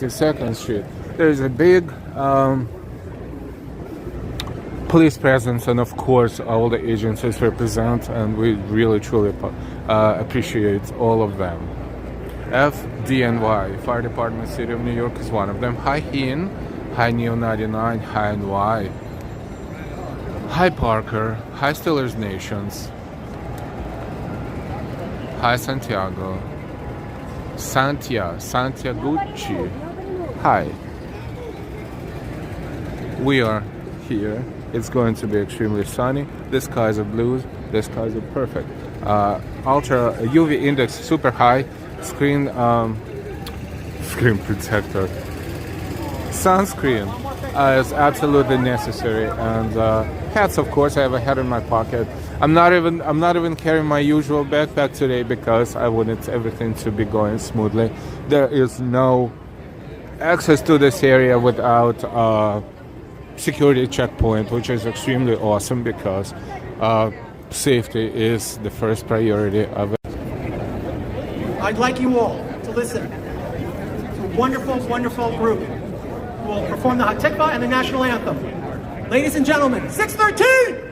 22nd Street. There is a big police presence, and of course all the agencies represent, and we really truly appreciate all of them. FDNY, Fire Department City of New York, is one of them. Hi Heen, hi Neo 99, hi NY, hi Parker, hi Steelers Nations, hi Santiago, Santiagucci, hi. We are here. It's going to be extremely sunny. The skies are blue. The skies are perfect. Ultra UV index super high. Screen protector. Sunscreen is absolutely necessary. And hats, of course. I have a hat in my pocket. I'm not even carrying my usual backpack today because I wanted everything to be going smoothly. There is no access to this area without security checkpoint, which is extremely awesome because safety is the first priority of it. I'd like you all to listen to a wonderful, wonderful group who will perform the Hatikva and the national anthem. Ladies and gentlemen, 613!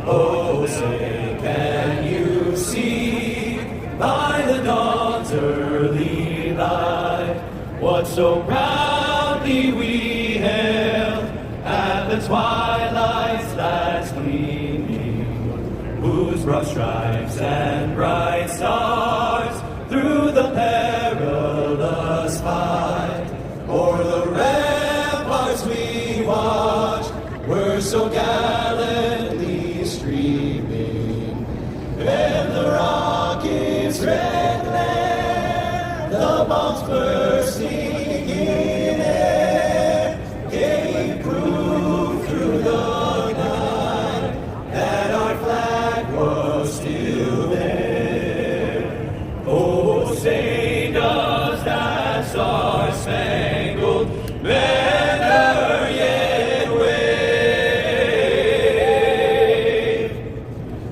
Oh, say, can you see by the dawn's early light what so proudly we hailed at the twilight's last gleaming, whose broad stripes and bright stars through the perilous fight o'er the ramparts we watched were so gallantly streaming, and the rockets' red glare, the bombs bursting in air, gave proof through the night that our flag was still there. Oh, say does that star-spangled banner yet wave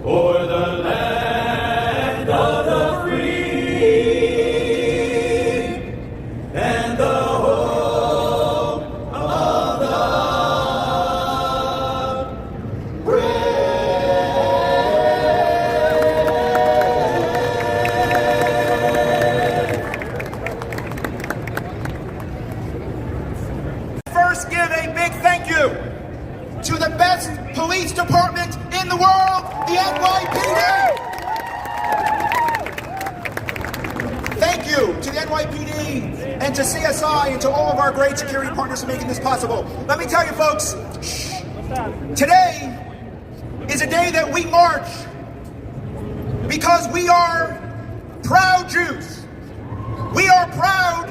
o'er the land of the free and the home of the First, give a big thank you to the best police department in the world, the NYPD. Thank you to the NYPD and to CSI and to all of our great security partners for making this possible. Let me tell you, folks, today is a day that we march because we are proud Jews. We are proud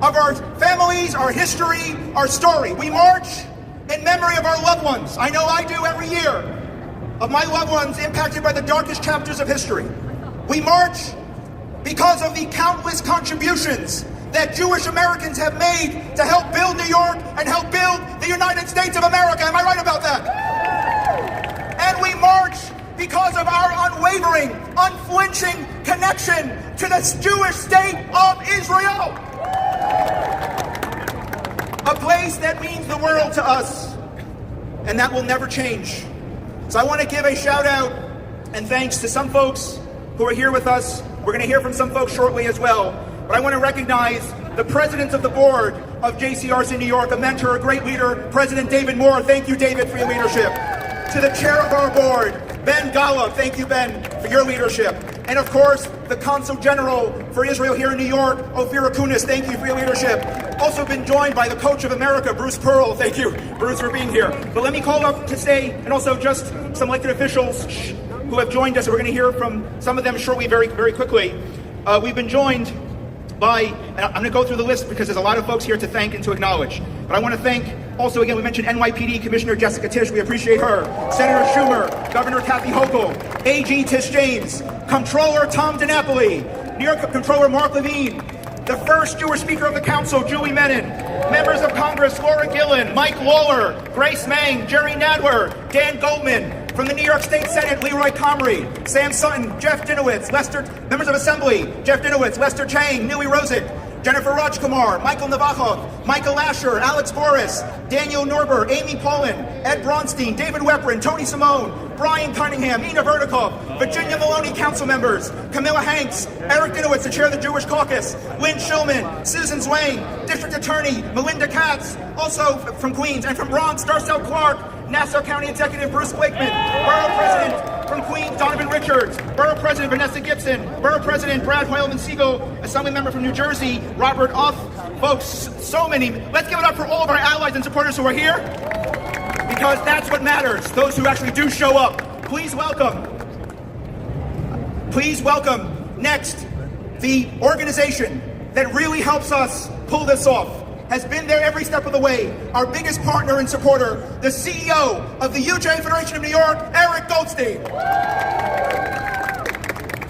of our families, our history, our story. We march in memory of our loved ones. I know I do every year, of my loved ones impacted by the darkest chapters of history. We march because of the countless contributions that Jewish Americans have made to help build New York and help build the United States of America. Am I right about that? And we march because of our unwavering, unflinching connection to the Jewish state of Israel. A place that means the world to us, and that will never change. So I want to give a shout out and thanks to some folks who are here with us. We're going to hear from some folks shortly as well. But I want to recognize the president of the board of JCRC in New York, a mentor, a great leader, President David Moore. Thank you, David, for your leadership. To the chair of our board, Ben Gala. Thank you, Ben, for your leadership. And of course, the Consul General for Israel here in New York, Ophir Akunis. Thank you for your leadership. Also been joined by the Coach of America, Bruce Pearl. Thank you, Bruce, for being here. But let me call up to say, and also just some elected officials who have joined us. We're going to hear from some of them shortly, very, very quickly. We've been joined by, and I'm going to go through the list because there's a lot of folks here to thank and to acknowledge. But I want to thank, also again, we mentioned NYPD Commissioner Jessica Tisch. We appreciate her. Senator Schumer, Governor Kathy Hochul, AG Tish James, Comptroller Tom DiNapoli, New York Comptroller Mark Levine, the first Jewish Speaker of the Council, Julie Menon, members of Congress, Laura Gillen, Mike Lawler, Grace Mang, Jerry Nadler, Dan Goldman, from the New York State Senate, Leroy Comrie, Sam Sutton, Jeff Dinowitz, members of Assembly, Jeff Dinowitz, Lester Chang, Nili Rosick, Jennifer Rajkumar, Michael Navachov, Michael Asher, Alex Boris, Daniel Norber, Amy Paulin, Ed Bronstein, David Weprin, Tony Simone, Brian Cunningham, Ina Vertikov, Virginia Maloney Council members, Camilla Hanks, Eric Dinowitz, the chair of the Jewish Caucus, Lynn Shulman, Susan Zwang, District Attorney Melinda Katz, also from Queens, and from Bronx, Darcel Clark, Nassau County Executive Bruce Blakeman, Borough President from Queens, Donovan Richards, Borough President Vanessa Gibson, Borough President Brad Hoylman Siegel, Assembly Member from New Jersey, Robert Uff. Folks, so many. Let's give it up for all of our allies and supporters who are here, because that's what matters, those who actually do show up. Please welcome next the organization that really helps us pull this off. Has been there every step of the way. Our biggest partner and supporter, the CEO of the UJ Federation of New York, Eric Goldstein.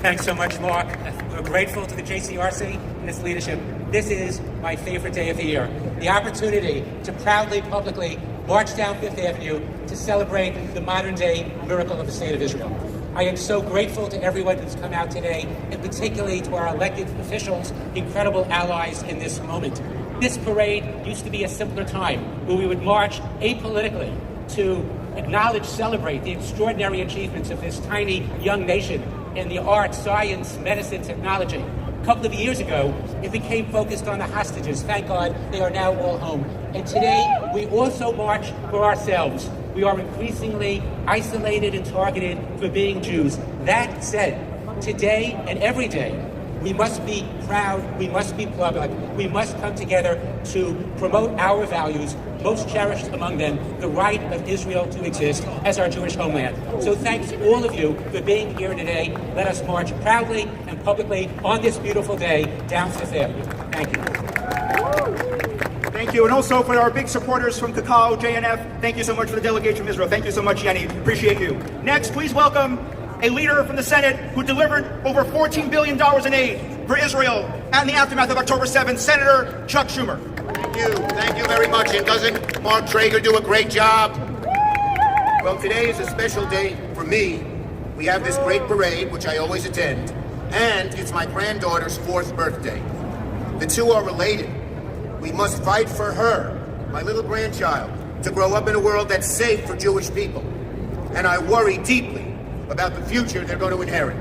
Thanks so much, Mark. We're grateful to the JCRC and its leadership. This is my favorite day of the year. The opportunity to proudly, publicly march down Fifth Avenue to celebrate the modern-day miracle of the State of Israel. I am so grateful to everyone who's come out today, and particularly to our elected officials, incredible allies in this moment. This parade used to be a simpler time where we would march apolitically to acknowledge, celebrate the extraordinary achievements of this tiny young nation in the arts, science, medicine, technology. A couple of years ago, it became focused on the hostages. Thank God they are now all home. And today, we also march for ourselves. We are increasingly isolated and targeted for being Jews. That said, today and every day, we must be proud, we must be public, we must come together to promote our values, most cherished among them, the right of Israel to exist as our Jewish homeland. So thanks to all of you for being here today. Let us march proudly and publicly on this beautiful day down Fifth Avenue. Thank you. Thank you, and also for our big supporters from Kakao, JNF, thank you so much for the delegation from Israel. Thank you so much, Yenny. Appreciate you. Next, please welcome a leader from the Senate who delivered over $14 billion in aid for Israel and the aftermath of October 7th, Senator Chuck Schumer. Thank you very much. And doesn't Mark Traeger do a great job? Well, today is a special day for me. We have this great parade, which I always attend, and it's my granddaughter's 4th birthday. The two are related. We must fight for her, my little grandchild, to grow up in a world that's safe for Jewish people. And I worry deeply about the future they're going to inherit.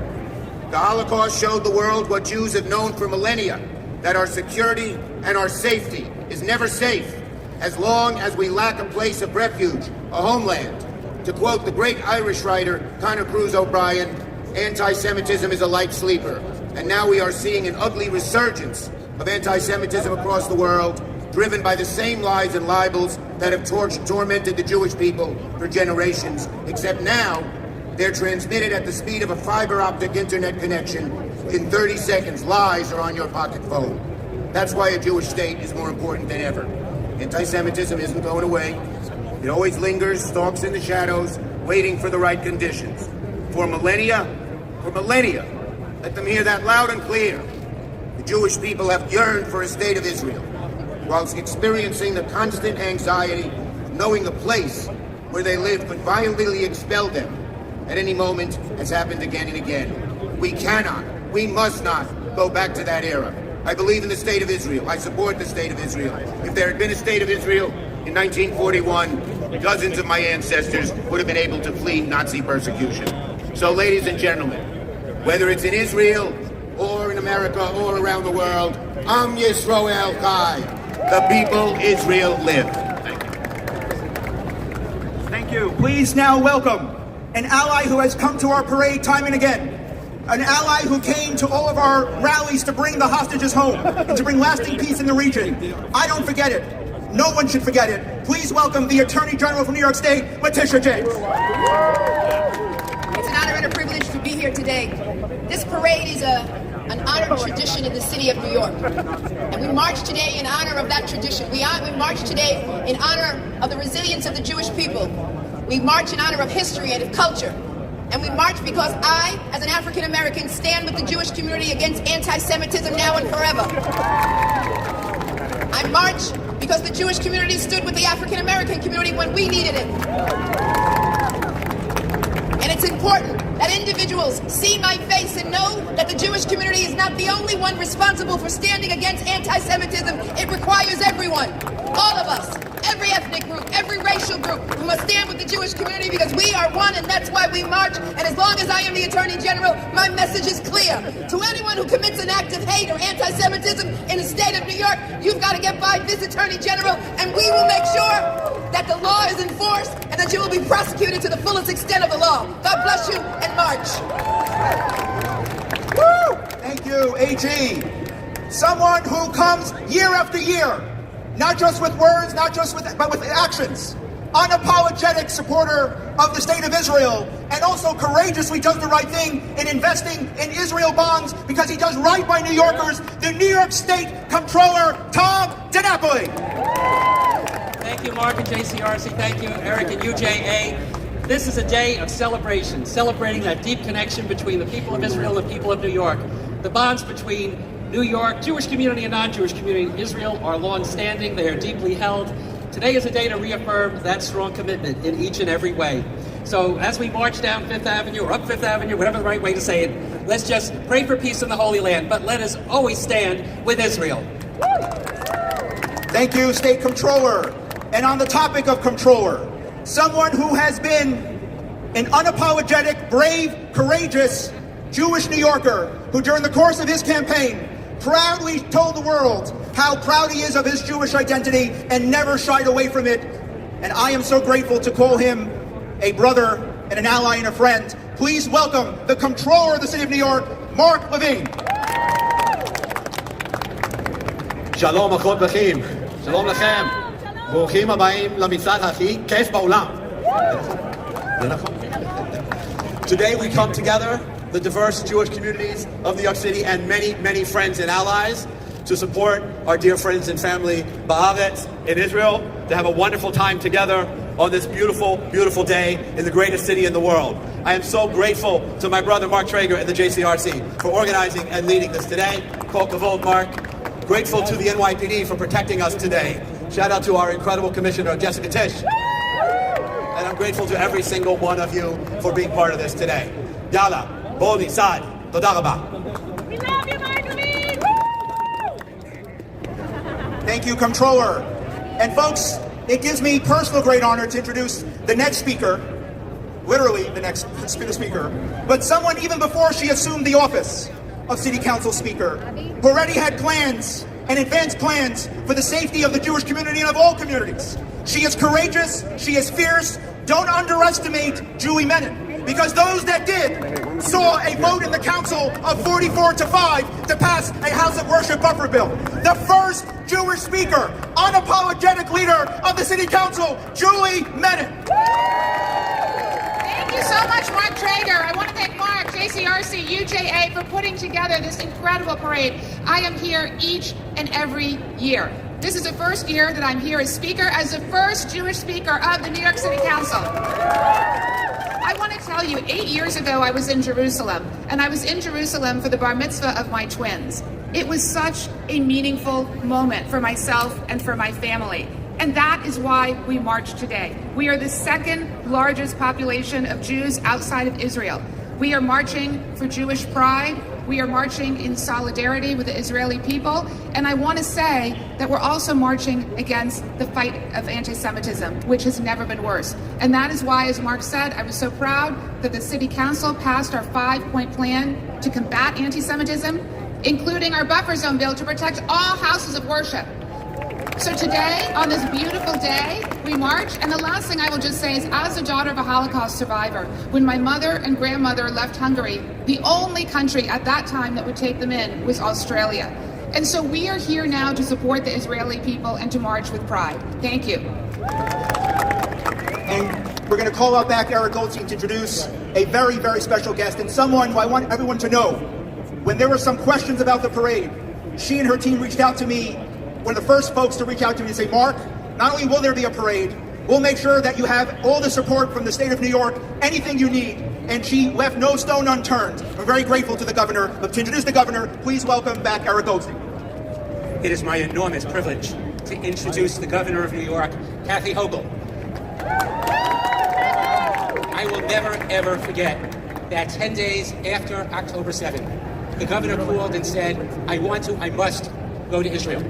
The Holocaust showed the world what Jews have known for millennia, that our security and our safety is never safe as long as we lack a place of refuge, a homeland. To quote the great Irish writer Conor Cruz O'Brien, anti-Semitism is a light sleeper. And now we are seeing an ugly resurgence of anti-Semitism across the world, driven by the same lies and libels that have tormented the Jewish people for generations, except now they're transmitted at the speed of a fiber optic internet connection. In 30 seconds, lies are on your pocket phone. That's why a Jewish state is more important than ever. Anti-Semitism isn't going away. It always lingers, stalks in the shadows, waiting for the right conditions. For millennia, let them hear that loud and clear. The Jewish people have yearned for a state of Israel, whilst experiencing the constant anxiety of knowing the place where they live could violently expel them at any moment, has happened again and again. We cannot We must not go back to that era. I believe in the state of Israel. I support the state of Israel. If there had been a state of Israel in 1941, dozens of my ancestors would have been able to flee Nazi persecution. So, ladies and gentlemen, whether it's in Israel or in America or around the world, Am Yisrael Chai. The people Israel live. Thank you. Thank you. Please now welcome an ally who has come to our parade time and again. An ally who came to all of our rallies to bring the hostages home and to bring lasting peace in the region. I don't forget it. No one should forget it. Please welcome the Attorney General from New York State, Letitia James. It's an honor and a privilege to be here today. This parade is an honored tradition in the city of New York. And we march today in honor of that tradition. We march today in honor of the resilience of the Jewish people. We march in honor of history and of culture. And we march because I, as an African American, stand with the Jewish community against anti-Semitism now and forever. I march because the Jewish community stood with the African American community when we needed it. And it's important that individuals see my face and know that the Jewish community is not the only one responsible for standing against anti-Semitism. It requires everyone, all of us, every ethnic group, every racial group. We must stand with the Jewish community because we are one, and that's why we march. And as long as I am the Attorney General, my message is clear. To anyone who commits an act of hate or anti-Semitism in the state of New York, you've got to get by this Attorney General, and we will make sure that the law is enforced and that you will be prosecuted to the fullest extent of the law. God bless you, and march. Woo! Thank you, AG. Someone who comes year after year, not just with words, but with actions. Unapologetic supporter of the state of Israel, and also courageously does the right thing in investing in Israel bonds because he does right by New Yorkers. The New York State Comptroller, Tom DiNapoli. Thank you, Mark and JCRC. Thank you, Eric and UJA. This is a day of celebration, celebrating that deep connection between the people of Israel and the people of New York. The bonds between New York, Jewish community and non-Jewish community in Israel are long-standing. They are deeply held. Today is a day to reaffirm that strong commitment in each and every way. So as we march down Fifth Avenue or up Fifth Avenue, whatever the right way to say it, let's just pray for peace in the Holy Land, but let us always stand with Israel. Thank you, State Comptroller. And on the topic of Comptroller, someone who has been an unapologetic, brave, courageous Jewish New Yorker who during the course of his campaign proudly told the world how proud he is of his Jewish identity and never shied away from it. And I am so grateful to call him a brother and an ally and a friend. Please welcome the Comptroller of the City of New York, Mark Levine. שלום, אחות בכים. שלום לכם. ברוכים הבאים למצעד הכי כיף בעולם. Today we come together, the diverse Jewish communities of New York City and many, many friends and allies to support our dear friends and family Ba'aretz in Israel, to have a wonderful time together on this beautiful, beautiful day in the greatest city in the world. I am so grateful to my brother Mark Traeger and the JCRC for organizing and leading this today. Kol kavod, Mark. Grateful to the NYPD for protecting us today. Shout out to our incredible commissioner, Jessica Tisch. And I'm grateful to every single one of you for being part of this today. Yalla, Boli, Sad, Toda Rabah. We love you, Mark Levine! Thank you, Comptroller. And folks, it gives me personal great honor to introduce the next speaker, literally the next speaker, but someone even before she assumed the office of City Council Speaker, who already had plans and advanced plans for the safety of the Jewish community and of all communities. She is courageous, she is fierce. Don't underestimate Julie Menon, because those that did saw a vote in the council of 44-5 to pass a House of Worship buffer bill. The first Jewish speaker, unapologetic leader of the City Council, Julie Menon. Thank you so much, Mark Traeger. I want to thank Mark, JCRC, UJA for putting together this incredible parade. I am here each and every year. This is the first year that I'm here as speaker, as the first Jewish speaker of the New York City Council. I want to tell you, 8 years ago I was in Jerusalem, and I was in Jerusalem for the bar mitzvah of my twins. It was such a meaningful moment for myself and for my family. And that is why we march today. We are the second largest population of Jews outside of Israel. We are marching for Jewish pride, We are marching in solidarity with the Israeli people. And I want to say that we're also marching against the fight of anti-Semitism, which has never been worse. And that is why, as Mark said, I was so proud that the City Council passed our 5-point plan to combat anti-Semitism, including our buffer zone bill to protect all houses of worship. So today, on this beautiful day, we march, and the last thing I will just say is, as a daughter of a Holocaust survivor, when my mother and grandmother left Hungary, the only country at that time that would take them in was Australia. And so we are here now to support the Israeli people and to march with pride. Thank you. And we're going to call out back Eric Goldstein to introduce a very, very special guest, and someone who I want everyone to know. When there were some questions about the parade, she and her team reached out to me, one of the first folks to reach out to me and say, Mark, not only will there be a parade, we'll make sure that you have all the support from the state of New York, anything you need. And she left no stone unturned. We're very grateful to the governor. But to introduce the governor, please welcome back Eric Goldstein. It is my enormous privilege to introduce the governor of New York, Kathy Hochul. I will never, ever forget that 10 days after October 7th, the governor called and said, I must go to Israel.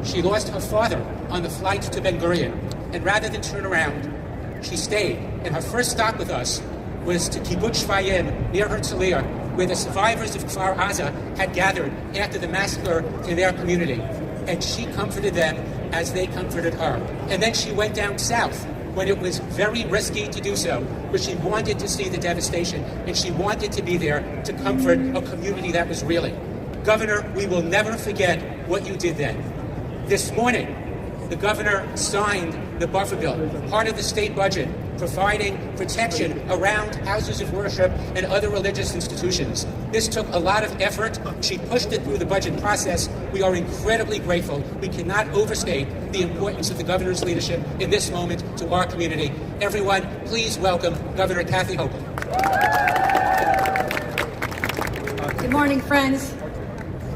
She lost her father on the flight to Ben Gurion, and rather than turn around, she stayed. And her first stop with us was to Kibbutz Shvayim near Herzliya, where the survivors of Kfar Aza had gathered after the massacre in their community. And she comforted them as they comforted her. And then she went down south when it was very risky to do so, but she wanted to see the devastation, and she wanted to be there to comfort a community that was reeling. Governor, we will never forget what you did then. This morning, the governor signed the buffer bill, part of the state budget, providing protection around houses of worship and other religious institutions. This took a lot of effort. She pushed it through the budget process. We are incredibly grateful. We cannot overstate the importance of the governor's leadership in this moment to our community. Everyone, please welcome Governor Kathy Hochul. Good morning, friends.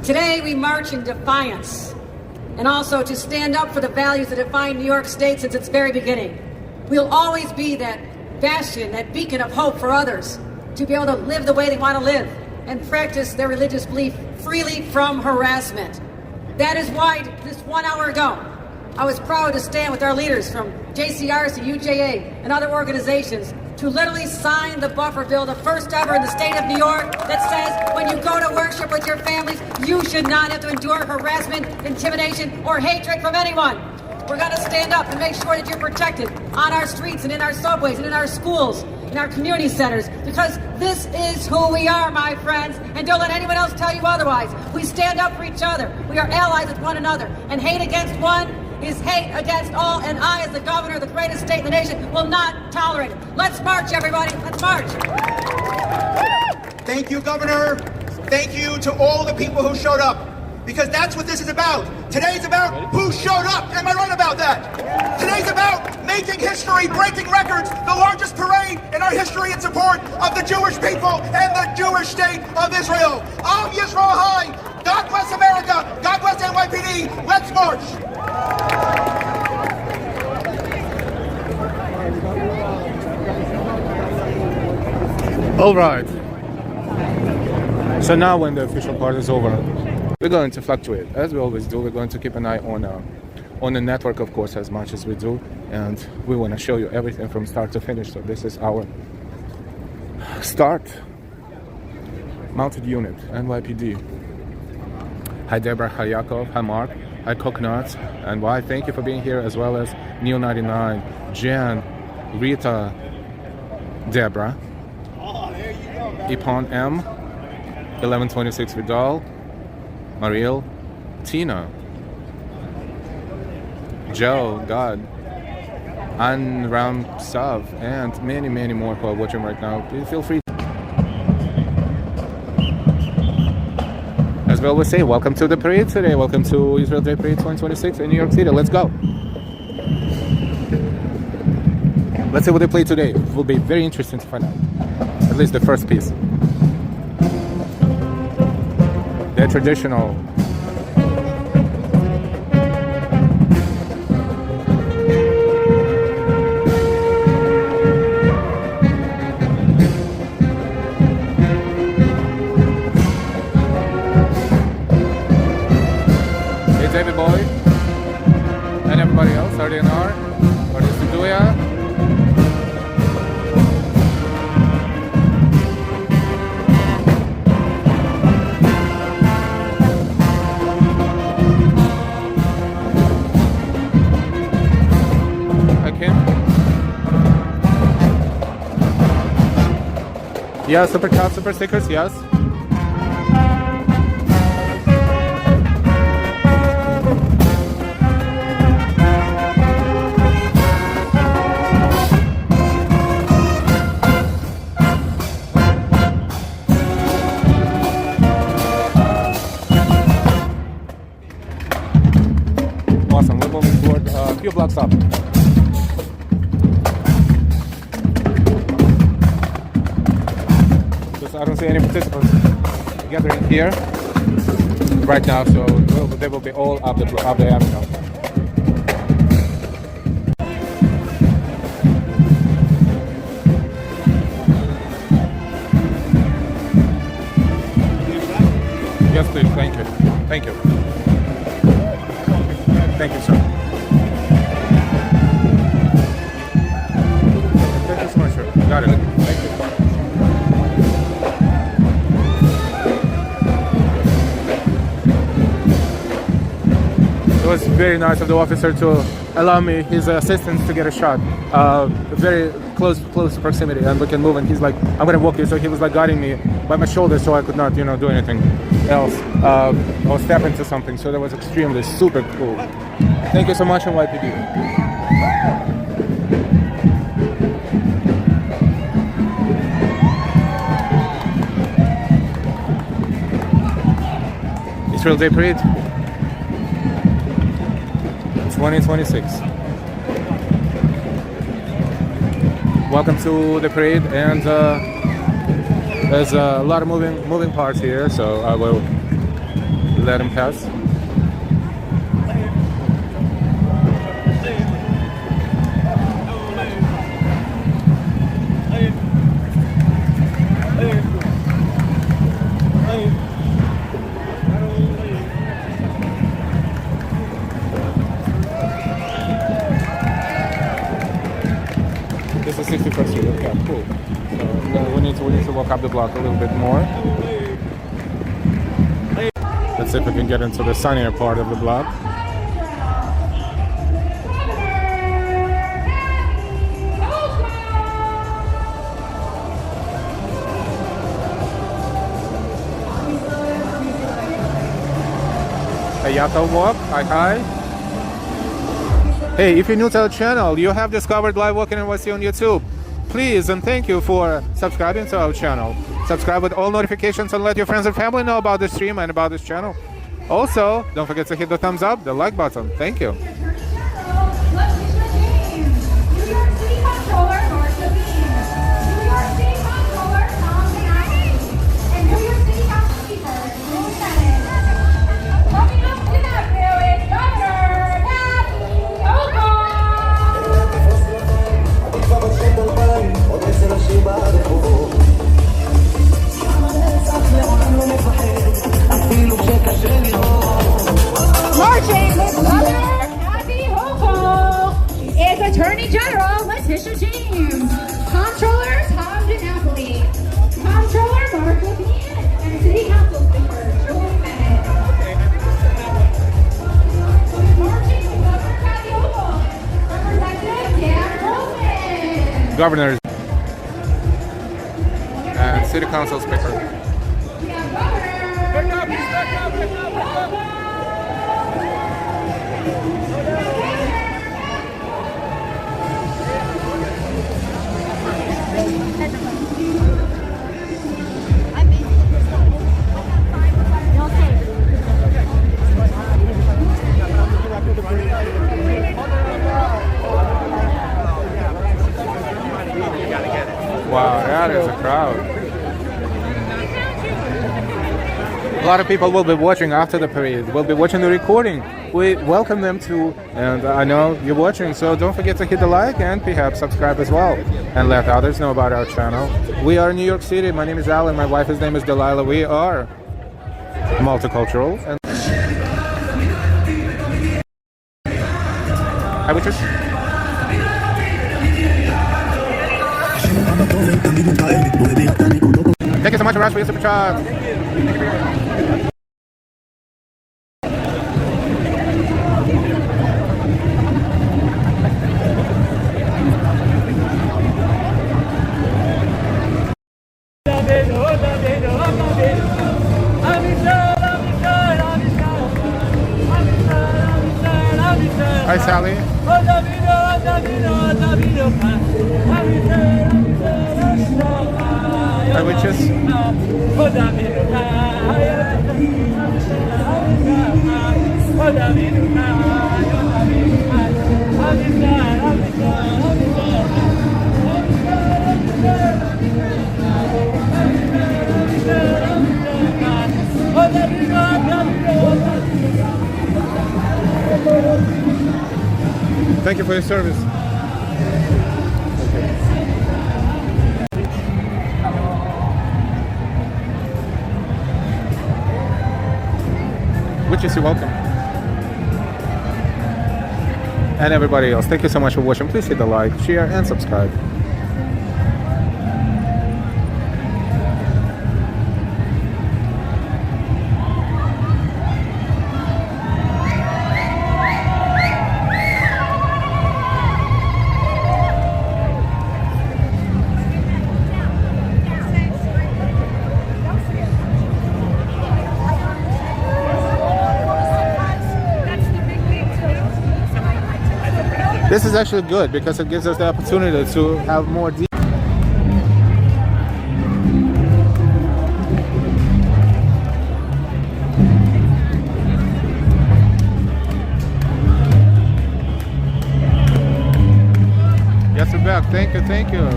Today we march in defiance and also to stand up for the values that define New York State since its very beginning. We'll always be that bastion, that beacon of hope for others to be able to live the way they want to live and practice their religious belief freely from harassment. That is why just 1 hour ago, I was proud to stand with our leaders from JCRC, UJA, and other organizations to literally sign the buffer bill, the first ever in the state of New York, that says when you go to worship with your families, you should not have to endure harassment, intimidation, or hatred from anyone. We're going to stand up and make sure that you're protected on our streets and in our subways and in our schools, in our community centers, because this is who we are, my friends, and don't let anyone else tell you otherwise. We stand up for each other. We are allies with one another, and hate against one is hate against all, and I, as the governor of the greatest state in the nation, will not tolerate it. Let's march, everybody. Let's march. Thank you, Governor. Thank you to all the people who showed up, because that's what this is about. Today's about who showed up. Am I right about that? Today's about making history, breaking records, the largest parade in our history in support of the Jewish people and the Jewish state of Israel. Am Yisrael High. God bless America. God bless NYPD. Let's march. All right. So now when the official part is over, we're going to fluctuate, as we always do. We're going to keep an eye on the network, of course, as much as we do, and we want to show you everything from start to finish. So this is our start. Mounted unit, NYPD. Hi Deborah, hi Yaakov, hi Mark, hi Coconuts, and why? Thank you for being here, as well as Neo99, Jan, Rita, Deborah, Ipon M, 1126 Vidal, Mariel, Tina, Joe, God, Anram Sav, and many, many more who are watching right now. Please feel free. As we always say, welcome to the parade today. Welcome to Israel Day Parade 2026 in New York City. Let's go. Let's see what they play today. It will be very interesting to find out. At least the first piece. They're traditional. David Boy, and everybody else, RDNR, Duya. Yeah, super chat, super stickers, yes. Awesome, we're moving toward a few blocks up. I don't see any participants gathering here right now, so they will be all up the avenue. Yes, please. Thank you. Thank you. Thank you, sir. Thank you so much, sir. Got it. Thank you. It was very nice of the officer to allow me, his assistants, to get a shot. Very close proximity, and we can move. And he's like, "I'm gonna walk you." So he was like guiding me by my shoulder, so I could not, do anything else or step into something. So that was extremely super cool. Thank you so much, NYPD. Israel Day Parade 2026. Welcome to the parade, and there's a lot of moving parts here, so I will let him pass. This is 61st Street. Okay, cool. So we need to walk up the block a little bit more. Let's see if we can get into the sunnier part of the block. Hey, Yaakov walk. Hi. Hey, if you're new to our channel, you have discovered live walking NYC on YouTube. Please and thank you for subscribing to our channel. Subscribe with all notifications and let your friends and family know about this stream and about this channel. Also, don't forget to hit the thumbs up, the like button. Thank you. Marching with Governor Kathy Hochul is Attorney General Letitia James, Comptrollers Hamd and Napoli, Comptroller Mark Levine, and City Council Speaker Joel Bennett. Marching with Governor Kathy Hochul, Representative Dan Rosen. Governors and City Council Speaker. We have Governor. Wow, that is a crowd. A lot of people will be watching after the parade, will be watching the recording. We welcome them too, and I know you're watching, so don't forget to hit the like and perhaps subscribe as well, and let others know about our channel. We are in New York City. My name is Alan, my wife's name is Delilah. We are multicultural. And Hi, waitress. Thank you so much, Arash, for your super chat. Hi, Sally. Hi, witches. Thank you for your service. Witches, you're welcome. And everybody else, thank you so much for watching. Please hit the like, share, and subscribe. This is actually good because it gives us the opportunity to have more deep. Yes, we're back. Thank you, thank you.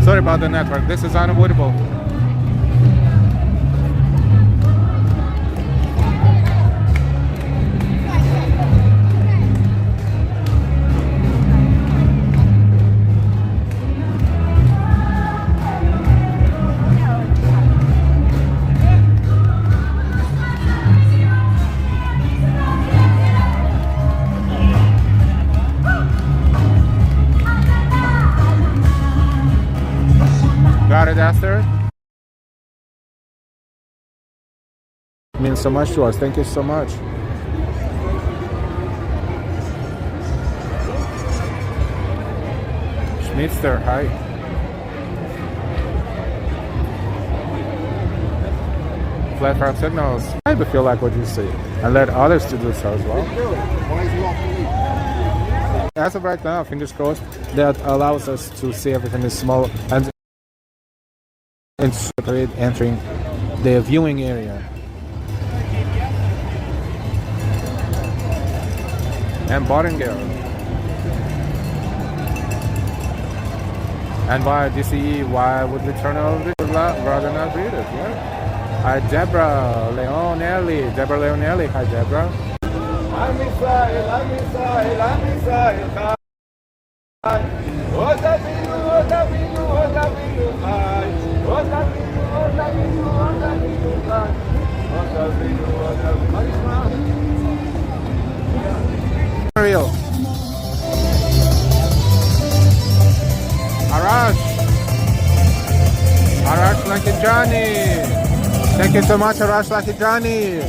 Sorry about the network. This is unavoidable. Got it, Esther? It means so much to us. Thank you so much. Schmitzter, hi. Flat frog signals. I feel like what you say. And let others to do so as well. As of right now, fingers crossed, that allows us to see everything is small and separate entering the viewing area. And Bottinger. And via DCE, why would we turn over this rather not read it? Yeah. Hi, Deborah Leonelli. Deborah Leonelli. Hi, Deborah. I'm Israel, I'm Israel, I'm Israel. Ariel. Arash Lakijani. Thank you so much, Arash Lakijani.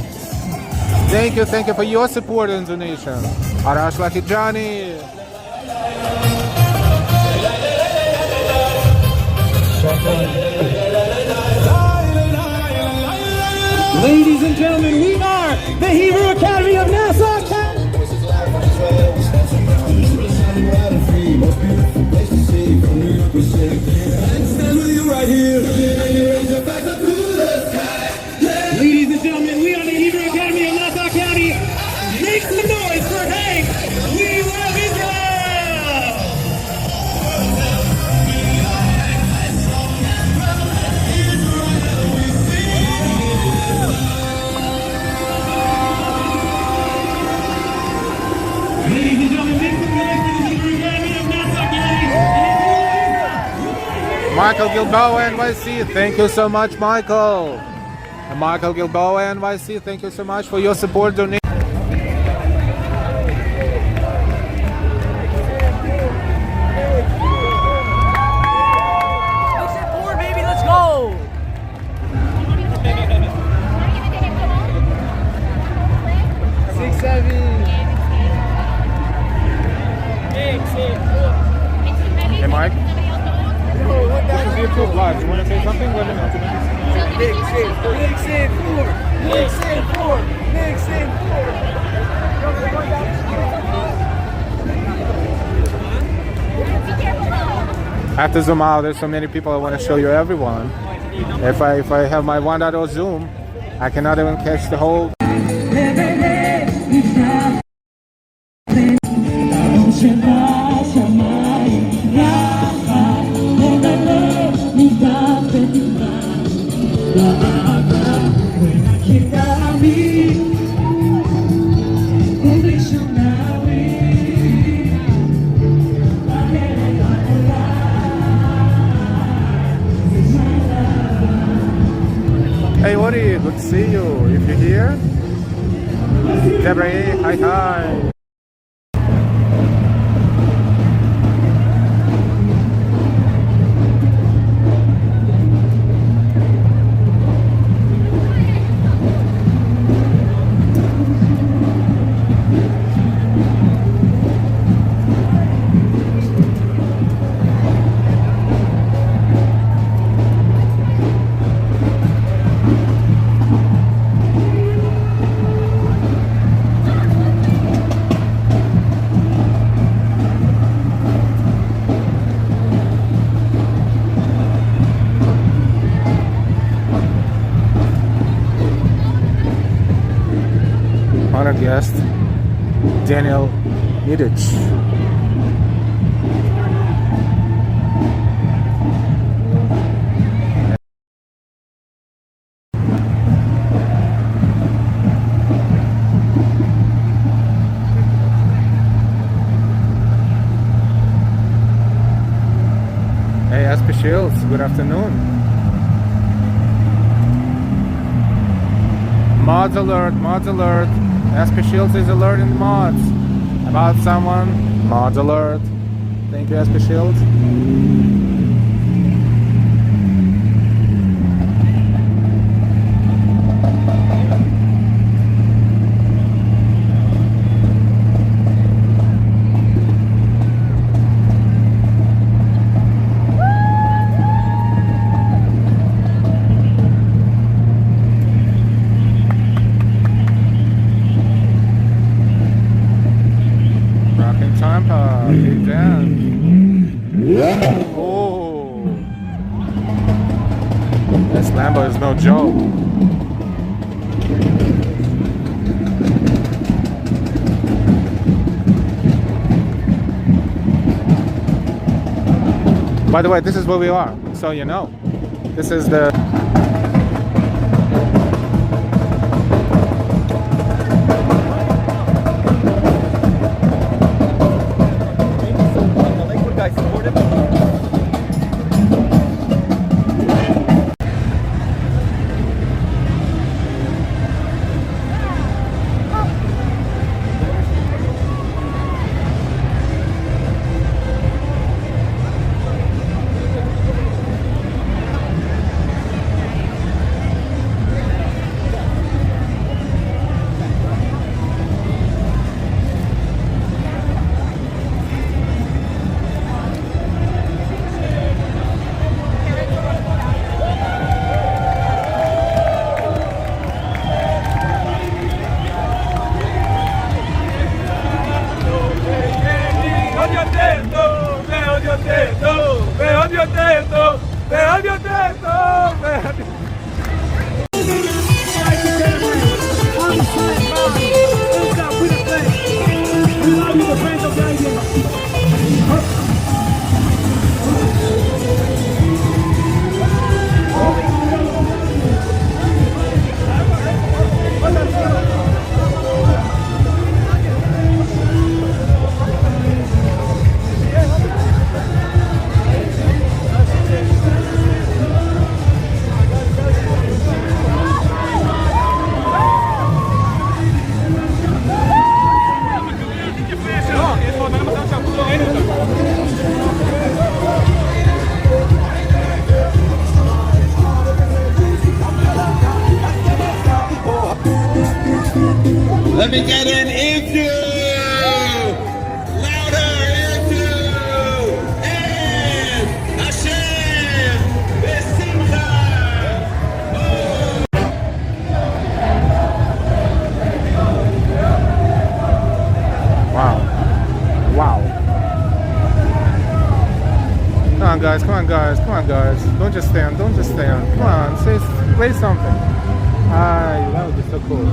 Thank you for your support and donation. Arash Lakijani. Ladies and gentlemen, we are the Hebrew Academy of Nassau. Ladies and gentlemen, we are the Hebrew Academy of Nassau County. Make some noise for Hank. We love Israel. Ladies and gentlemen, make some noise for the Hebrew Academy of Nassau County. Michael Gilboa, NYC. Thank you so much, Michael. And Michael Gilboa, NYC. Thank you so much for your support donation. I have to zoom out. There's so many people. I want to show you everyone. If I have my 1.0 zoom, I cannot even catch the whole. Hey Woody, good to see you. If you're here, Deborah, hi hi. Honored guest, Daniel Nidich. Hey, Asper Shields, good afternoon. Mods alert, mods alert. Asper Shields is alerting the mods about someone. Mods alert. Thank you, Asper Shields. Oh, this Lambo is no joke. By the way, this is where we are, so you know. This is the Let me get an if you. Louder if you. And Hashem. Besimcha. Oh, just stand. Don't just stand. Come on, play something. That would be so cool.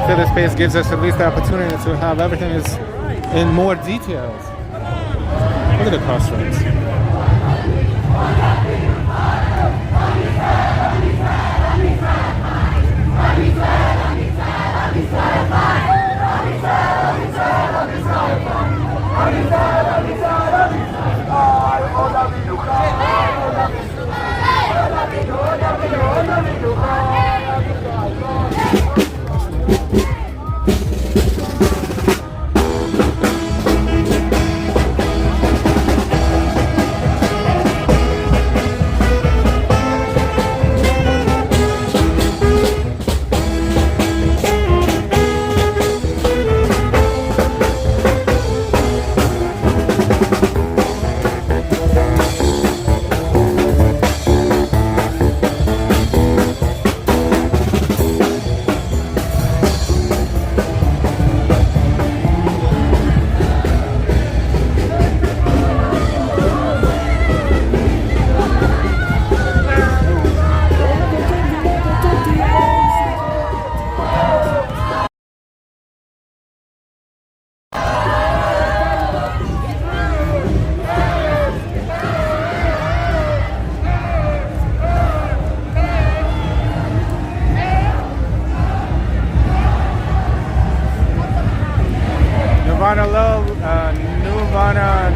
So this space gives us at least the opportunity to have everything is in more details. Look at the costumes.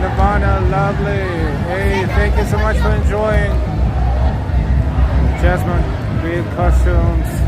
Nirvana, lovely. Hey, thank you so much for enjoying. Jasmine, big costumes.